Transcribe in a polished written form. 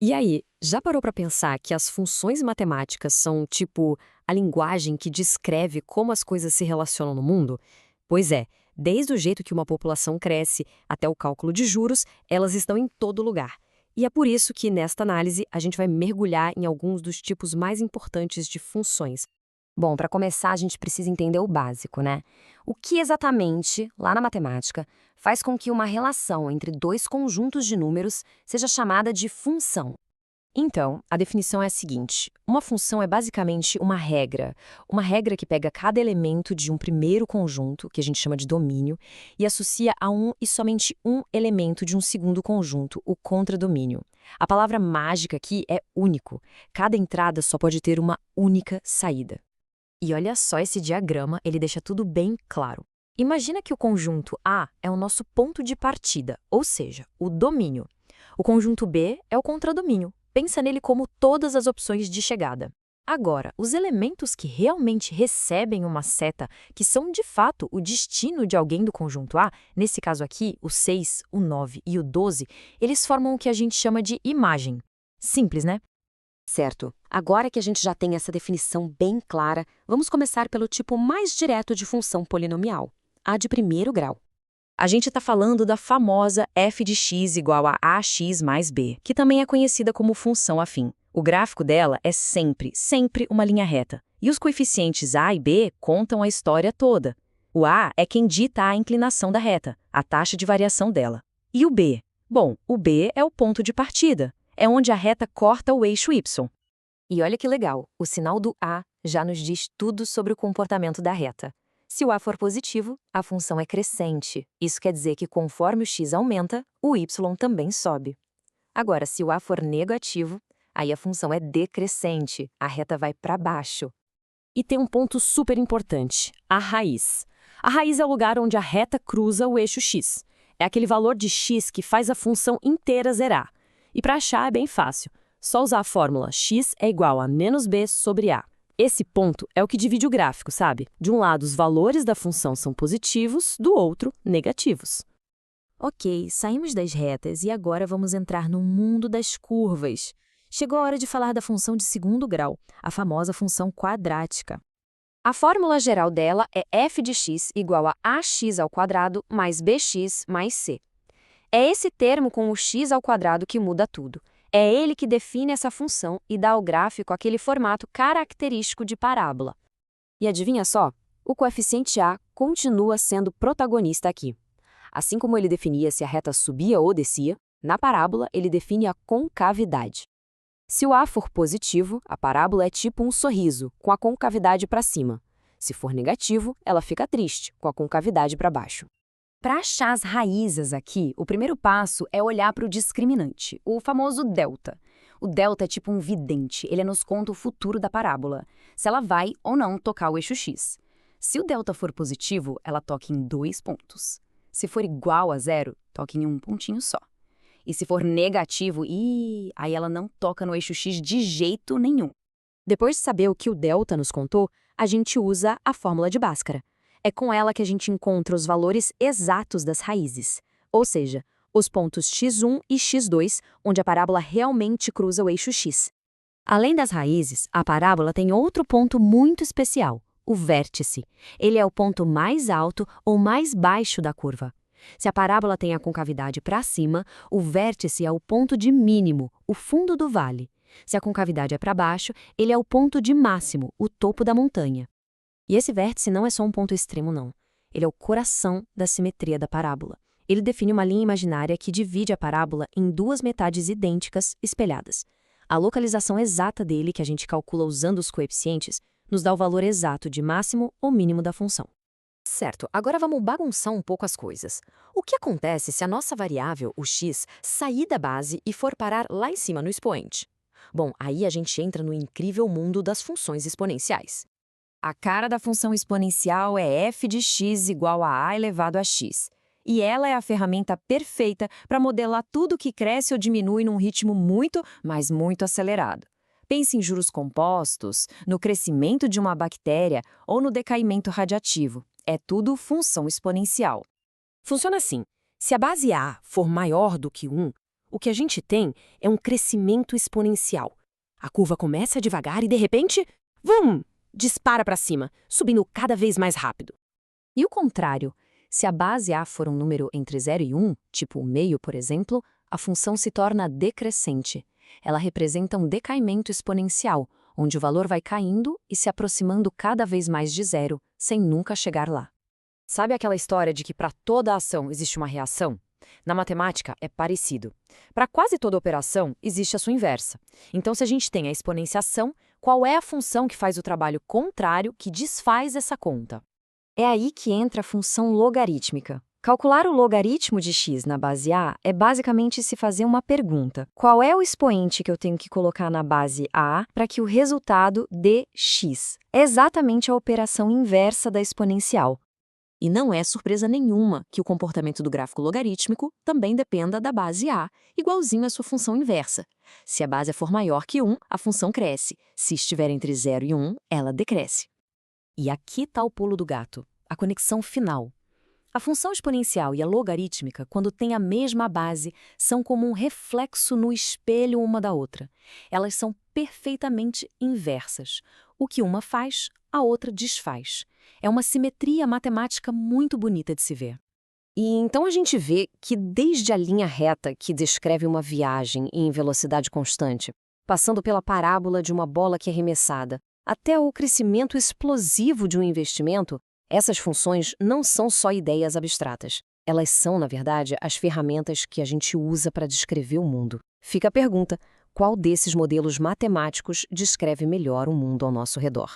E aí, já parou para pensar que as funções matemáticas são, tipo, a linguagem que descreve como as coisas se relacionam no mundo? Pois é, desde o jeito que uma população cresce até o cálculo de juros, elas estão em todo lugar. E é por isso que, nesta análise, a gente vai mergulhar em alguns dos tipos mais importantes de funções. Bom, para começar, a gente precisa entender o básico, né? O que exatamente, lá na matemática, faz com que uma relação entre dois conjuntos de números seja chamada de função? Então, a definição é a seguinte: uma função é basicamente uma regra que pega cada elemento de um primeiro conjunto, que a gente chama de domínio, e associa a um e somente um elemento de um segundo conjunto, o contradomínio. A palavra mágica aqui é único. Cada entrada só pode ter uma única saída. E olha só esse diagrama, ele deixa tudo bem claro. Imagina que o conjunto A é o nosso ponto de partida, ou seja, o domínio. O conjunto B é o contradomínio. Pensa nele como todas as opções de chegada. Agora, os elementos que realmente recebem uma seta, que são de fato o destino de alguém do conjunto A, nesse caso aqui, o 6, o 9 e o 12, eles formam o que a gente chama de imagem. Simples, né? Certo. Agora que a gente já tem essa definição bem clara, vamos começar pelo tipo mais direto de função polinomial, a de primeiro grau. A gente está falando da famosa f de x igual a ax mais b, que também é conhecida como função afim. O gráfico dela é sempre uma linha reta. E os coeficientes a e b contam a história toda. O a é quem dita a inclinação da reta, a taxa de variação dela. E o b? Bom, o b é o ponto de partida. É onde a reta corta o eixo y. E olha que legal, o sinal do A já nos diz tudo sobre o comportamento da reta. Se o A for positivo, a função é crescente. Isso quer dizer que conforme o x aumenta, o y também sobe. Agora, se o A for negativo, aí a função é decrescente, a reta vai para baixo. E tem um ponto super importante, a raiz. A raiz é o lugar onde a reta cruza o eixo x. É aquele valor de x que faz a função inteira zerar. E para achar é bem fácil. Só usar a fórmula x é igual a menos b sobre a. Esse ponto é o que divide o gráfico, sabe? De um lado, os valores da função são positivos, do outro, negativos. Ok, saímos das retas e agora vamos entrar no mundo das curvas. Chegou a hora de falar da função de segundo grau, a famosa função quadrática. A fórmula geral dela é f de x igual a ax ao quadrado mais bx mais c. É esse termo com o x ao quadrado que muda tudo. É ele que define essa função e dá ao gráfico aquele formato característico de parábola. E adivinha só? O coeficiente a continua sendo protagonista aqui. Assim como ele definia se a reta subia ou descia, na parábola ele define a concavidade. Se o a for positivo, a parábola é tipo um sorriso, com a concavidade para cima. Se for negativo, ela fica triste, com a concavidade para baixo. Para achar as raízes aqui, o primeiro passo é olhar para o discriminante, o famoso delta. O delta é tipo um vidente, ele nos conta o futuro da parábola, se ela vai ou não tocar o eixo x. Se o delta for positivo, ela toca em 2 pontos. Se for igual a zero, toca em um pontinho só. E se for negativo, aí ela não toca no eixo x de jeito nenhum. Depois de saber o que o delta nos contou, a gente usa a fórmula de Bhaskara. É com ela que a gente encontra os valores exatos das raízes, ou seja, os pontos x1 e x2, onde a parábola realmente cruza o eixo x. Além das raízes, a parábola tem outro ponto muito especial, o vértice. Ele é o ponto mais alto ou mais baixo da curva. Se a parábola tem a concavidade para cima, o vértice é o ponto de mínimo, o fundo do vale. Se a concavidade é para baixo, ele é o ponto de máximo, o topo da montanha. E esse vértice não é só um ponto extremo, não. Ele é o coração da simetria da parábola. Ele define uma linha imaginária que divide a parábola em duas metades idênticas, espelhadas. A localização exata dele, que a gente calcula usando os coeficientes, nos dá o valor exato de máximo ou mínimo da função. Certo, agora vamos bagunçar um pouco as coisas. O que acontece se a nossa variável, o x, sair da base e for parar lá em cima no expoente? Bom, aí a gente entra no incrível mundo das funções exponenciais. A cara da função exponencial é f de x igual a elevado a x. E ela é a ferramenta perfeita para modelar tudo que cresce ou diminui num ritmo muito, mas muito acelerado. Pense em juros compostos, no crescimento de uma bactéria ou no decaimento radiativo. É tudo função exponencial. Funciona assim: se a base A for maior do que 1, O que a gente tem é um crescimento exponencial. A curva começa devagar e, de repente, vum! Dispara para cima, subindo cada vez mais rápido. E o contrário, se a base A for um número entre 0 e 1, tipo o meio, por exemplo, a função se torna decrescente. Ela representa um decaimento exponencial, onde o valor vai caindo e se aproximando cada vez mais de zero, sem nunca chegar lá. Sabe aquela história de que para toda ação existe uma reação? Na matemática é parecido. Para quase toda operação existe a sua inversa. Então, se a gente tem a exponenciação, qual é a função que faz o trabalho contrário que desfaz essa conta? É aí que entra a função logarítmica. Calcular o logaritmo de x na base A é basicamente se fazer uma pergunta. Qual é o expoente que eu tenho que colocar na base A para que o resultado dê x? É exatamente a operação inversa da exponencial. E não é surpresa nenhuma que o comportamento do gráfico logarítmico também dependa da base A, igualzinho à sua função inversa. Se a base for maior que 1, a função cresce. Se estiver entre 0 e 1, ela decresce. E aqui está o pulo do gato, a conexão final. A função exponencial e a logarítmica, quando têm a mesma base, são como um reflexo no espelho uma da outra. Elas são perfeitamente inversas. O que uma faz, a outra desfaz. É uma simetria matemática muito bonita de se ver. E então a gente vê que desde a linha reta que descreve uma viagem em velocidade constante, passando pela parábola de uma bola que é arremessada, até o crescimento explosivo de um investimento, essas funções não são só ideias abstratas. Elas são, na verdade, as ferramentas que a gente usa para descrever o mundo. Fica a pergunta: qual desses modelos matemáticos descreve melhor o mundo ao nosso redor?